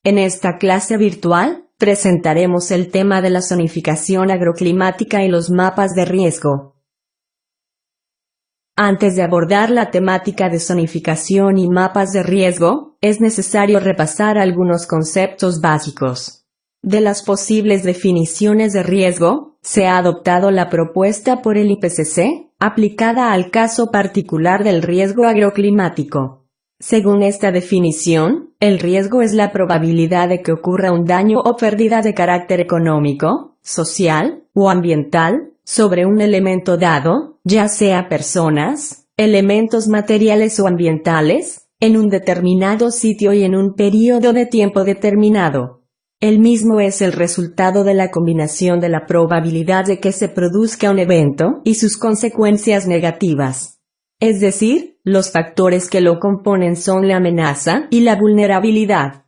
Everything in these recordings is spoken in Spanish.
En esta clase virtual, presentaremos el tema de la zonificación agroclimática y los mapas de riesgo. Antes de abordar la temática de zonificación y mapas de riesgo, es necesario repasar algunos conceptos básicos. De las posibles definiciones de riesgo, se ha adoptado la propuesta por el IPCC, aplicada al caso particular del riesgo agroclimático. Según esta definición, el riesgo es la probabilidad de que ocurra un daño o pérdida de carácter económico, social o ambiental sobre un elemento dado, ya sea personas, elementos materiales o ambientales, en un determinado sitio y en un período de tiempo determinado. El mismo es el resultado de la combinación de la probabilidad de que se produzca un evento y sus consecuencias negativas. Es decir, los factores que lo componen son la amenaza y la vulnerabilidad.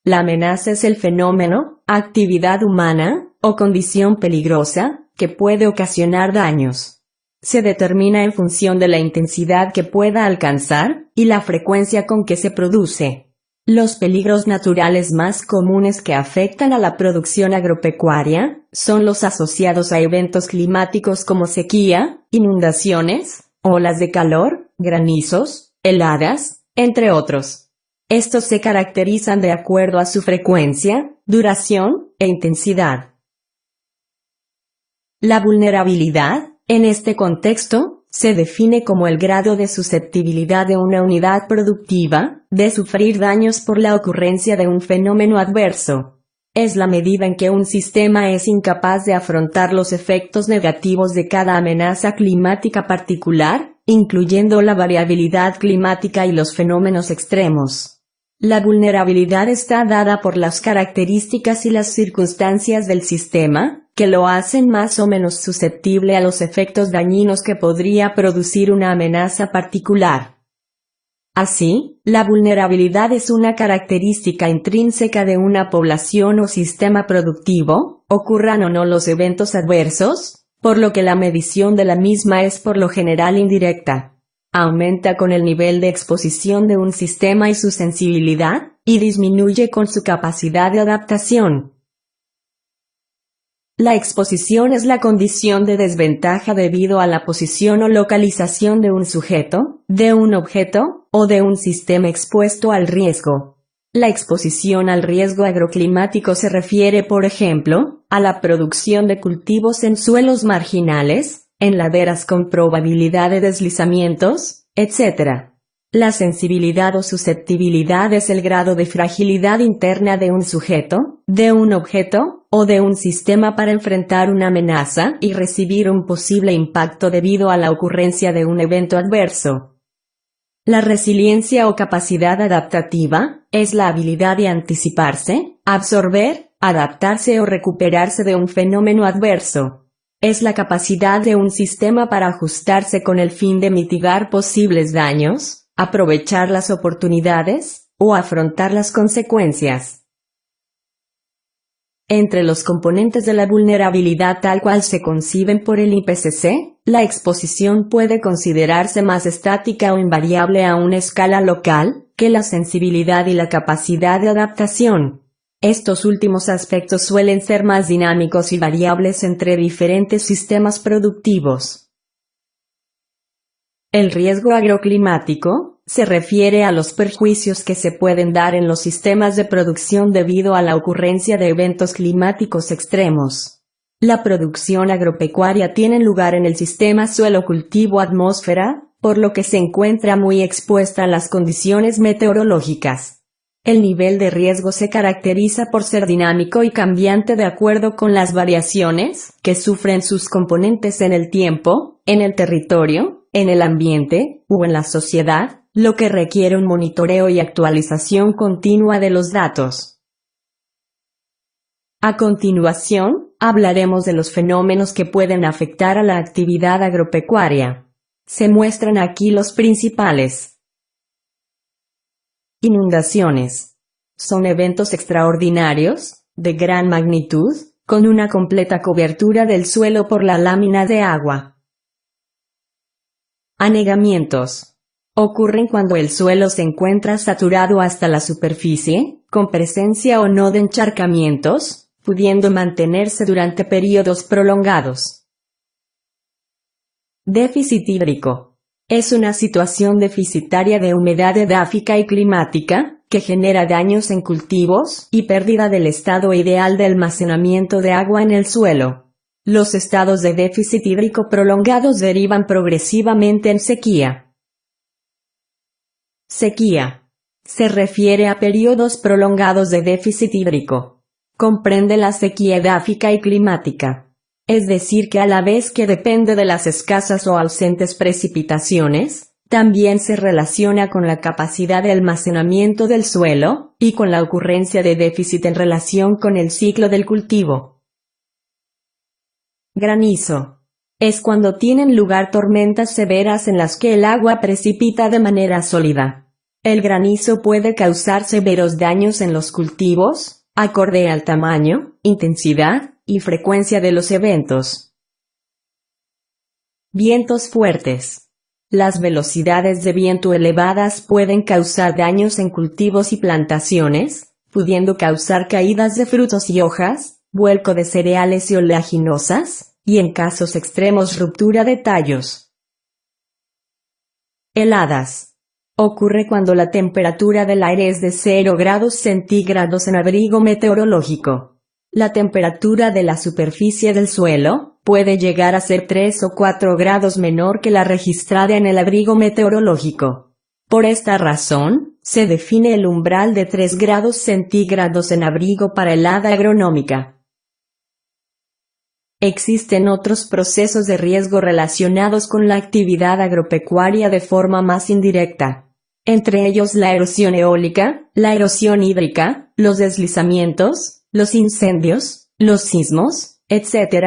La amenaza es el fenómeno, actividad humana, o condición peligrosa, que puede ocasionar daños. Se determina en función de la intensidad que pueda alcanzar, y la frecuencia con que se produce. Los peligros naturales más comunes que afectan a la producción agropecuaria son los asociados a eventos climáticos como sequía, inundaciones, olas de calor, granizos, heladas, entre otros. Estos se caracterizan de acuerdo a su frecuencia, duración e intensidad. La vulnerabilidad, en este contexto, se define como el grado de susceptibilidad de una unidad productiva de sufrir daños por la ocurrencia de un fenómeno adverso. Es la medida en que un sistema es incapaz de afrontar los efectos negativos de cada amenaza climática particular, incluyendo la variabilidad climática y los fenómenos extremos. La vulnerabilidad está dada por las características y las circunstancias del sistema, que lo hacen más o menos susceptible a los efectos dañinos que podría producir una amenaza particular. Así, la vulnerabilidad es una característica intrínseca de una población o sistema productivo, ocurran o no los eventos adversos, por lo que la medición de la misma es por lo general indirecta. Aumenta con el nivel de exposición de un sistema y su sensibilidad, y disminuye con su capacidad de adaptación. La exposición es la condición de desventaja debido a la posición o localización de un sujeto, de un objeto, o de un sistema expuesto al riesgo. La exposición al riesgo agroclimático se refiere, por ejemplo, a la producción de cultivos en suelos marginales, en laderas con probabilidad de deslizamientos, etc. La sensibilidad o susceptibilidad es el grado de fragilidad interna de un sujeto, de un objeto, o de un sistema para enfrentar una amenaza y recibir un posible impacto debido a la ocurrencia de un evento adverso. La resiliencia o capacidad adaptativa es la habilidad de anticiparse, absorber, adaptarse o recuperarse de un fenómeno adverso. Es la capacidad de un sistema para ajustarse con el fin de mitigar posibles daños, aprovechar las oportunidades, o afrontar las consecuencias. Entre los componentes de la vulnerabilidad tal cual se conciben por el IPCC, la exposición puede considerarse más estática o invariable a una escala local, que la sensibilidad y la capacidad de adaptación. Estos últimos aspectos suelen ser más dinámicos y variables entre diferentes sistemas productivos. El riesgo agroclimático se refiere a los perjuicios que se pueden dar en los sistemas de producción debido a la ocurrencia de eventos climáticos extremos. La producción agropecuaria tiene lugar en el sistema suelo-cultivo-atmósfera, por lo que se encuentra muy expuesta a las condiciones meteorológicas. El nivel de riesgo se caracteriza por ser dinámico y cambiante de acuerdo con las variaciones que sufren sus componentes en el tiempo, en el territorio, en el ambiente, o en la sociedad, lo que requiere un monitoreo y actualización continua de los datos. A continuación, hablaremos de los fenómenos que pueden afectar a la actividad agropecuaria. Se muestran aquí los principales. Inundaciones. Son eventos extraordinarios, de gran magnitud, con una completa cobertura del suelo por la lámina de agua. Anegamientos. Ocurren cuando el suelo se encuentra saturado hasta la superficie, con presencia o no de encharcamientos, pudiendo mantenerse durante periodos prolongados. Déficit hídrico. Es una situación deficitaria de humedad edáfica y climática, que genera daños en cultivos y pérdida del estado ideal de almacenamiento de agua en el suelo. Los estados de déficit hídrico prolongados derivan progresivamente en sequía. Sequía. Se refiere a periodos prolongados de déficit hídrico. Comprende la sequía edáfica y climática. Es decir que a la vez que depende de las escasas o ausentes precipitaciones, también se relaciona con la capacidad de almacenamiento del suelo, y con la ocurrencia de déficit en relación con el ciclo del cultivo. Granizo. Es cuando tienen lugar tormentas severas en las que el agua precipita de manera sólida. El granizo puede causar severos daños en los cultivos, acorde al tamaño, intensidad y frecuencia de los eventos. Vientos fuertes. Las velocidades de viento elevadas pueden causar daños en cultivos y plantaciones, pudiendo causar caídas de frutos y hojas, vuelco de cereales y oleaginosas, y en casos extremos ruptura de tallos. Heladas. Ocurre cuando la temperatura del aire es de 0 grados centígrados en abrigo meteorológico. La temperatura de la superficie del suelo puede llegar a ser 3 o 4 grados menor que la registrada en el abrigo meteorológico. Por esta razón, se define el umbral de 3 grados centígrados en abrigo para helada agronómica. Existen otros procesos de riesgo relacionados con la actividad agropecuaria de forma más indirecta. Entre ellos la erosión eólica, la erosión hídrica, los deslizamientos, los incendios, los sismos, etc.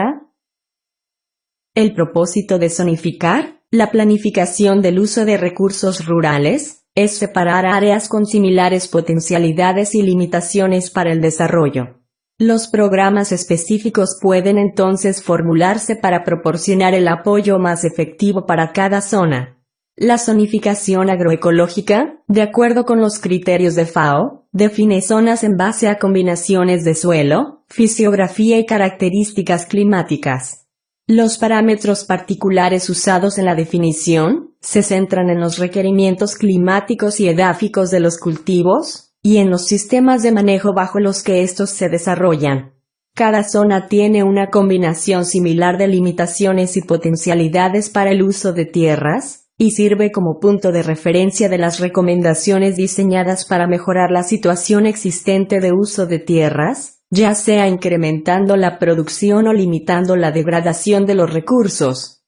El propósito de zonificar, la planificación del uso de recursos rurales, es separar áreas con similares potencialidades y limitaciones para el desarrollo. Los programas específicos pueden entonces formularse para proporcionar el apoyo más efectivo para cada zona. La zonificación agroecológica, de acuerdo con los criterios de FAO, define zonas en base a combinaciones de suelo, fisiografía y características climáticas. Los parámetros particulares usados en la definición se centran en los requerimientos climáticos y edáficos de los cultivos, y en los sistemas de manejo bajo los que estos se desarrollan. Cada zona tiene una combinación similar de limitaciones y potencialidades para el uso de tierras, y sirve como punto de referencia de las recomendaciones diseñadas para mejorar la situación existente de uso de tierras, ya sea incrementando la producción o limitando la degradación de los recursos.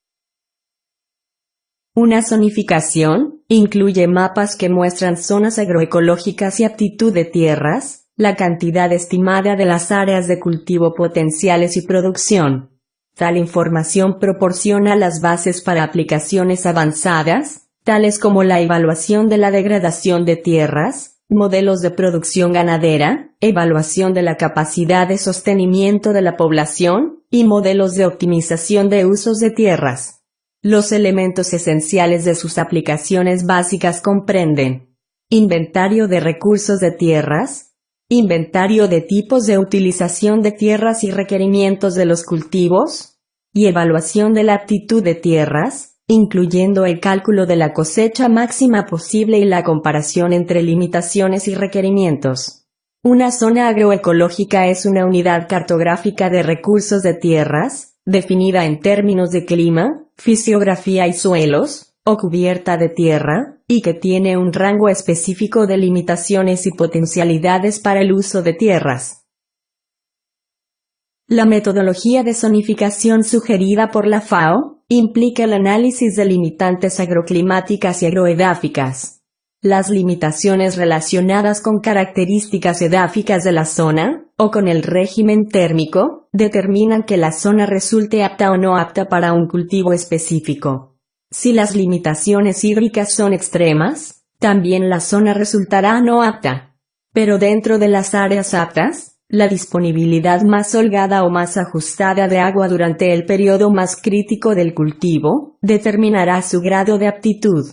Una zonificación incluye mapas que muestran zonas agroecológicas y aptitud de tierras, la cantidad estimada de las áreas de cultivo potenciales y producción. Tal información proporciona las bases para aplicaciones avanzadas, tales como la evaluación de la degradación de tierras, modelos de producción ganadera, evaluación de la capacidad de sostenimiento de la población, y modelos de optimización de usos de tierras. Los elementos esenciales de sus aplicaciones básicas comprenden: inventario de recursos de tierras, inventario de tipos de utilización de tierras y requerimientos de los cultivos, y evaluación de la aptitud de tierras, incluyendo el cálculo de la cosecha máxima posible y la comparación entre limitaciones y requerimientos. Una zona agroecológica es una unidad cartográfica de recursos de tierras, definida en términos de clima, fisiografía y suelos, o cubierta de tierra, y que tiene un rango específico de limitaciones y potencialidades para el uso de tierras. La metodología de zonificación sugerida por la FAO implica el análisis de limitantes agroclimáticas y agroedáficas. Las limitaciones relacionadas con características edáficas de la zona, o con el régimen térmico, determinan que la zona resulte apta o no apta para un cultivo específico. Si las limitaciones hídricas son extremas, también la zona resultará no apta. Pero dentro de las áreas aptas, la disponibilidad más holgada o más ajustada de agua durante el periodo más crítico del cultivo determinará su grado de aptitud.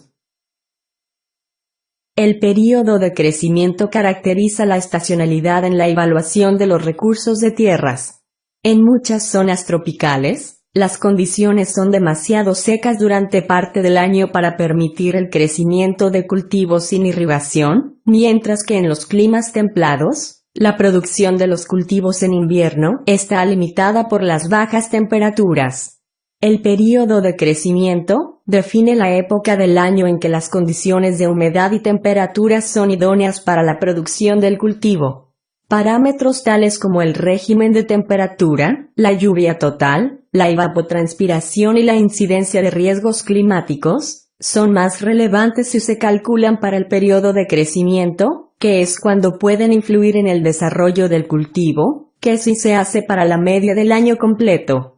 El período de crecimiento caracteriza la estacionalidad en la evaluación de los recursos de tierras. En muchas zonas tropicales, las condiciones son demasiado secas durante parte del año para permitir el crecimiento de cultivos sin irrigación, mientras que en los climas templados, la producción de los cultivos en invierno está limitada por las bajas temperaturas. El período de crecimiento define la época del año en que las condiciones de humedad y temperatura son idóneas para la producción del cultivo. Parámetros tales como el régimen de temperatura, la lluvia total, la evapotranspiración y la incidencia de riesgos climáticos, son más relevantes si se calculan para el periodo de crecimiento, que es cuando pueden influir en el desarrollo del cultivo, que si se hace para la media del año completo.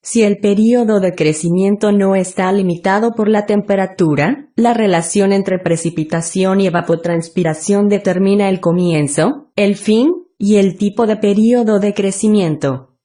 Si el período de crecimiento no está limitado por la temperatura, la relación entre precipitación y evapotranspiración determina el comienzo, el fin, y el tipo de período de crecimiento.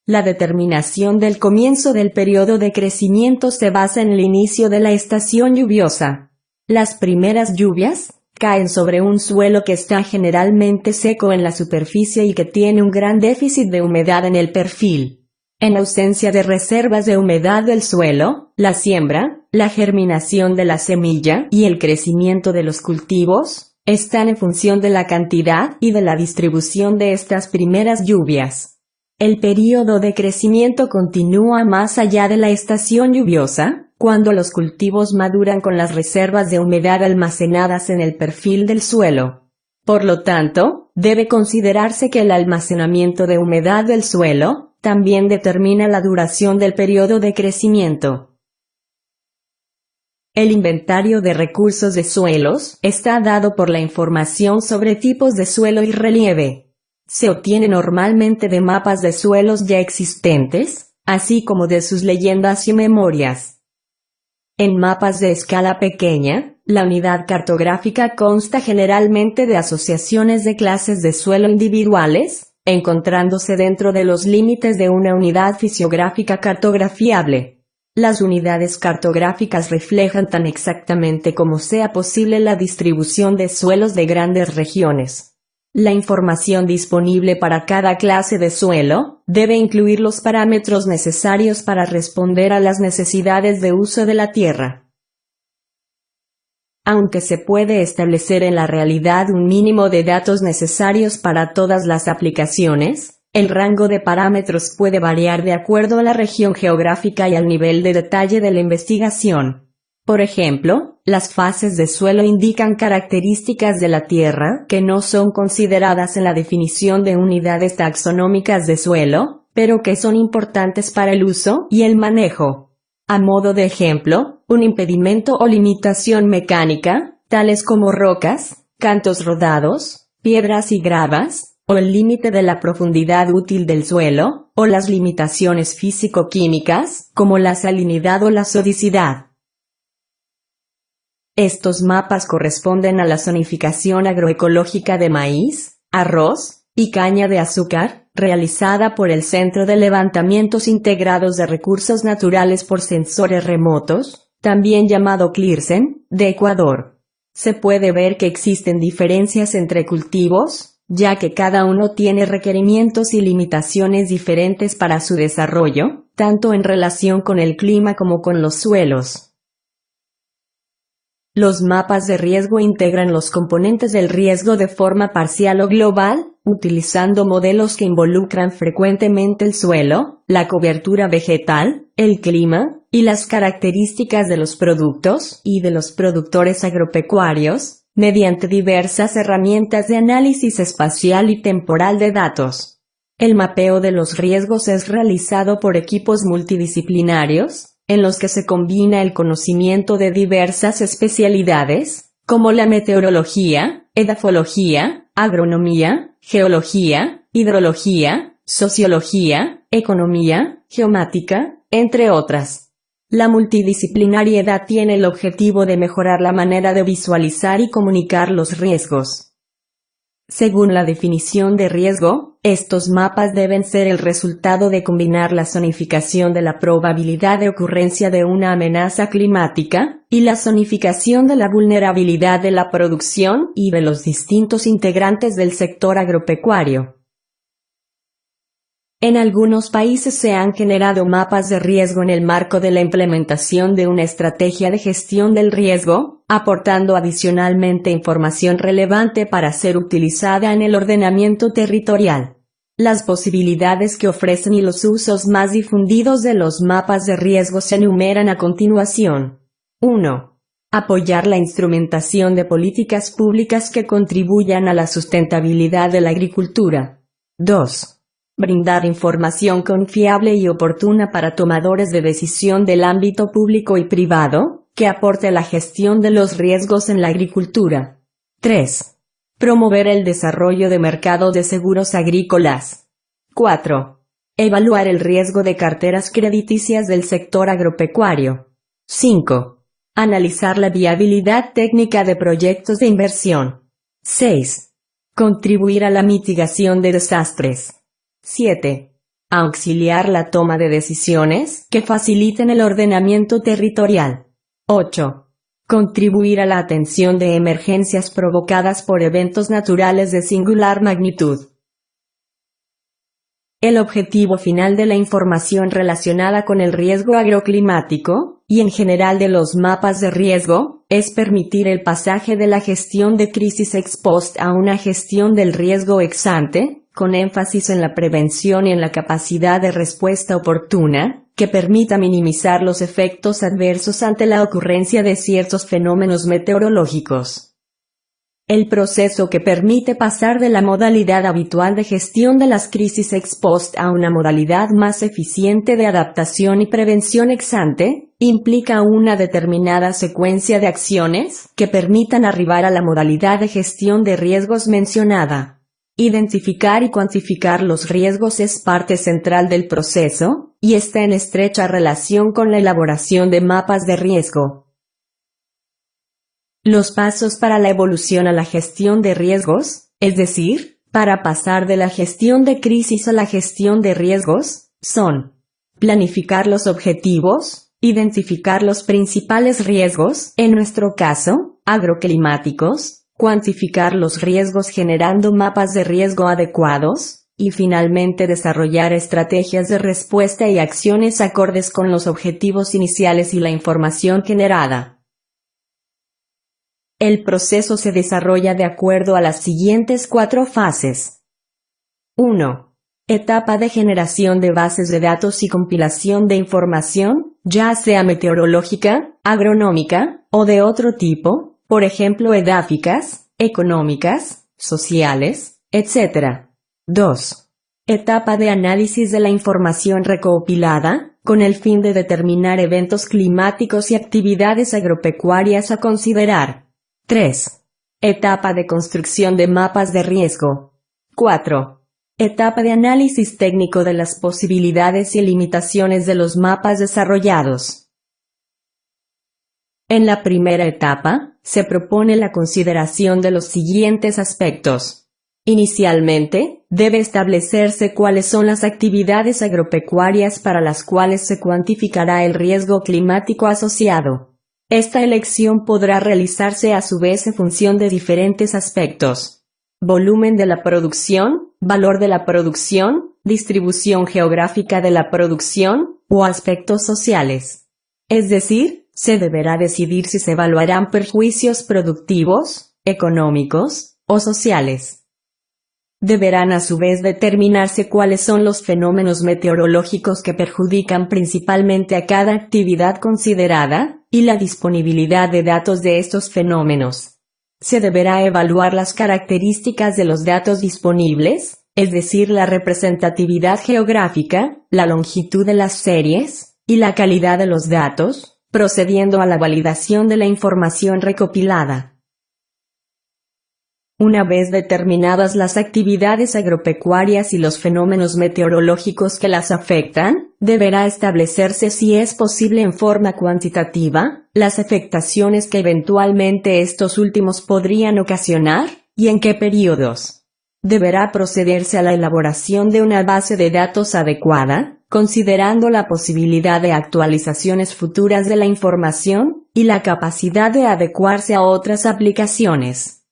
La determinación del comienzo del período de crecimiento se basa en el inicio de la estación lluviosa. Las primeras lluvias caen sobre un suelo que está generalmente seco en la superficie y que tiene un gran déficit de humedad en el perfil. En ausencia de reservas de humedad del suelo, la siembra, la germinación de la semilla y el crecimiento de los cultivos están en función de la cantidad y de la distribución de estas primeras lluvias. El período de crecimiento continúa más allá de la estación lluviosa, cuando los cultivos maduran con las reservas de humedad almacenadas en el perfil del suelo. Por lo tanto, debe considerarse que el almacenamiento de humedad del suelo también determina la duración del periodo de crecimiento. El inventario de recursos de suelos está dado por la información sobre tipos de suelo y relieve. Se obtiene normalmente de mapas de suelos ya existentes, así como de sus leyendas y memorias. En mapas de escala pequeña, la unidad cartográfica consta generalmente de asociaciones de clases de suelo individuales, encontrándose dentro de los límites de una unidad fisiográfica cartografiable. Las unidades cartográficas reflejan tan exactamente como sea posible la distribución de suelos de grandes regiones. La información disponible para cada clase de suelo debe incluir los parámetros necesarios para responder a las necesidades de uso de la tierra. Aunque se puede establecer en la realidad un mínimo de datos necesarios para todas las aplicaciones, el rango de parámetros puede variar de acuerdo a la región geográfica y al nivel de detalle de la investigación. Por ejemplo, las fases de suelo indican características de la tierra que no son consideradas en la definición de unidades taxonómicas de suelo, pero que son importantes para el uso y el manejo. A modo de ejemplo, un impedimento o limitación mecánica, tales como rocas, cantos rodados, piedras y gravas, o el límite de la profundidad útil del suelo, o las limitaciones físico-químicas, como la salinidad o la sodicidad. Estos mapas corresponden a la zonificación agroecológica de maíz, arroz y caña de azúcar, realizada por el Centro de Levantamientos Integrados de Recursos Naturales por Sensores Remotos, también llamado CLIRSEN, de Ecuador. Se puede ver que existen diferencias entre cultivos, ya que cada uno tiene requerimientos y limitaciones diferentes para su desarrollo, tanto en relación con el clima como con los suelos. Los mapas de riesgo integran los componentes del riesgo de forma parcial o global, utilizando modelos que involucran frecuentemente el suelo, la cobertura vegetal, el clima, y las características de los productos y de los productores agropecuarios, mediante diversas herramientas de análisis espacial y temporal de datos. El mapeo de los riesgos es realizado por equipos multidisciplinarios, en los que se combina el conocimiento de diversas especialidades, como la meteorología, edafología, agronomía, geología, hidrología, sociología, economía, geomática, entre otras. La multidisciplinariedad tiene el objetivo de mejorar la manera de visualizar y comunicar los riesgos. Según la definición de riesgo, estos mapas deben ser el resultado de combinar la zonificación de la probabilidad de ocurrencia de una amenaza climática, y la zonificación de la vulnerabilidad de la producción y de los distintos integrantes del sector agropecuario. En algunos países se han generado mapas de riesgo en el marco de la implementación de una estrategia de gestión del riesgo, aportando adicionalmente información relevante para ser utilizada en el ordenamiento territorial. Las posibilidades que ofrecen y los usos más difundidos de los mapas de riesgo se enumeran a continuación. 1. Apoyar la instrumentación de políticas públicas que contribuyan a la sustentabilidad de la agricultura. 2. Brindar información confiable y oportuna para tomadores de decisión del ámbito público y privado, que aporte a la gestión de los riesgos en la agricultura. 3. Promover el desarrollo de mercados de seguros agrícolas. 4. Evaluar el riesgo de carteras crediticias del sector agropecuario. 5. Analizar la viabilidad técnica de proyectos de inversión. 6. Contribuir a la mitigación de desastres. 7. Auxiliar la toma de decisiones que faciliten el ordenamiento territorial. 8. Contribuir a la atención de emergencias provocadas por eventos naturales de singular magnitud. El objetivo final de la información relacionada con el riesgo agroclimático, y en general de los mapas de riesgo, es permitir el pasaje de la gestión de crisis ex post a una gestión del riesgo ex ante, con énfasis en la prevención y en la capacidad de respuesta oportuna, que permita minimizar los efectos adversos ante la ocurrencia de ciertos fenómenos meteorológicos. El proceso que permite pasar de la modalidad habitual de gestión de las crisis ex post a una modalidad más eficiente de adaptación y prevención ex ante, implica una determinada secuencia de acciones que permitan arribar a la modalidad de gestión de riesgos mencionada. Identificar y cuantificar los riesgos es parte central del proceso, y está en estrecha relación con la elaboración de mapas de riesgo. Los pasos para la evolución a la gestión de riesgos, es decir, para pasar de la gestión de crisis a la gestión de riesgos, son: planificar los objetivos, identificar los principales riesgos, en nuestro caso, agroclimáticos, cuantificar los riesgos generando mapas de riesgo adecuados, y finalmente desarrollar estrategias de respuesta y acciones acordes con los objetivos iniciales y la información generada. El proceso se desarrolla de acuerdo a las siguientes 4 fases. 1. Etapa de generación de bases de datos y compilación de información, ya sea meteorológica, agronómica, o de otro tipo, por ejemplo edáficas, económicas, sociales, etc. 2. Etapa de análisis de la información recopilada, con el fin de determinar eventos climáticos y actividades agropecuarias a considerar. 3. Etapa de construcción de mapas de riesgo. 4. Etapa de análisis técnico de las posibilidades y limitaciones de los mapas desarrollados. En la primera etapa, se propone la consideración de los siguientes aspectos. Inicialmente, debe establecerse cuáles son las actividades agropecuarias para las cuales se cuantificará el riesgo climático asociado. Esta elección podrá realizarse a su vez en función de diferentes aspectos: volumen de la producción, valor de la producción, distribución geográfica de la producción, o aspectos sociales. Es decir, se deberá decidir si se evaluarán perjuicios productivos, económicos, o sociales. Deberán a su vez determinarse cuáles son los fenómenos meteorológicos que perjudican principalmente a cada actividad considerada, y la disponibilidad de datos de estos fenómenos. Se deberá evaluar las características de los datos disponibles, es decir, la representatividad geográfica, la longitud de las series, y la calidad de los datos, procediendo a la validación de la información recopilada. Una vez determinadas las actividades agropecuarias y los fenómenos meteorológicos que las afectan, deberá establecerse si es posible en forma cuantitativa, las afectaciones que eventualmente estos últimos podrían ocasionar, y en qué periodos. Deberá procederse a la elaboración de una base de datos adecuada, considerando la posibilidad de actualizaciones futuras de la información, y la capacidad de adecuarse a otras aplicaciones.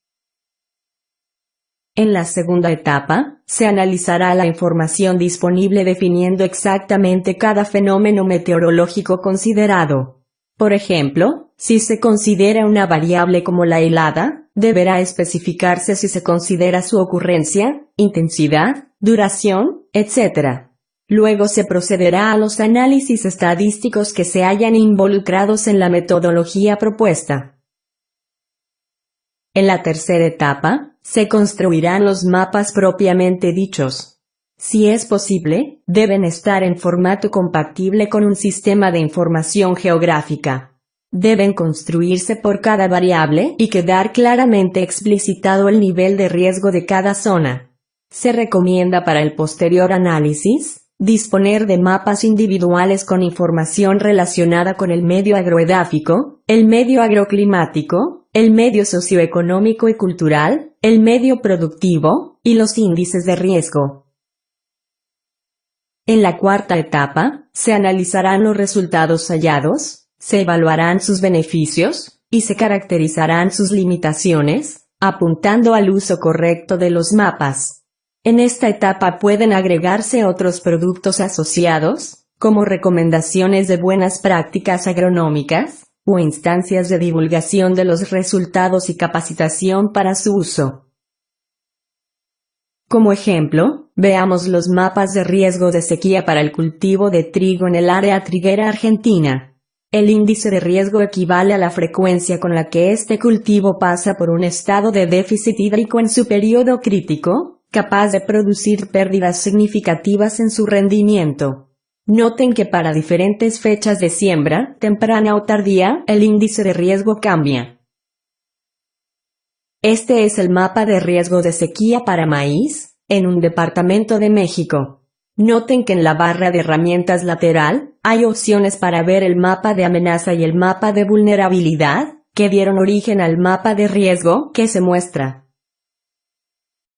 En la segunda etapa, se analizará la información disponible definiendo exactamente cada fenómeno meteorológico considerado. Por ejemplo, si se considera una variable como la helada, deberá especificarse si se considera su ocurrencia, intensidad, duración, etc. Luego se procederá a los análisis estadísticos que se hayan involucrados en la metodología propuesta. En la tercera etapa, se construirán los mapas propiamente dichos. Si es posible, deben estar en formato compatible con un sistema de información geográfica. Deben construirse por cada variable y quedar claramente explicitado el nivel de riesgo de cada zona. Se recomienda para el posterior análisis, disponer de mapas individuales con información relacionada con el medio agroedáfico, el medio agroclimático, el medio socioeconómico y cultural, el medio productivo, y los índices de riesgo. En la cuarta etapa, se analizarán los resultados hallados, se evaluarán sus beneficios, y se caracterizarán sus limitaciones, apuntando al uso correcto de los mapas. En esta etapa pueden agregarse otros productos asociados, como recomendaciones de buenas prácticas agronómicas, o instancias de divulgación de los resultados y capacitación para su uso. Como ejemplo, veamos los mapas de riesgo de sequía para el cultivo de trigo en el área triguera argentina. El índice de riesgo equivale a la frecuencia con la que este cultivo pasa por un estado de déficit hídrico en su periodo crítico, capaz de producir pérdidas significativas en su rendimiento. Noten que para diferentes fechas de siembra, temprana o tardía, el índice de riesgo cambia. Este es el mapa de riesgo de sequía para maíz, en un departamento de México. Noten que en la barra de herramientas lateral, hay opciones para ver el mapa de amenaza y el mapa de vulnerabilidad, que dieron origen al mapa de riesgo que se muestra.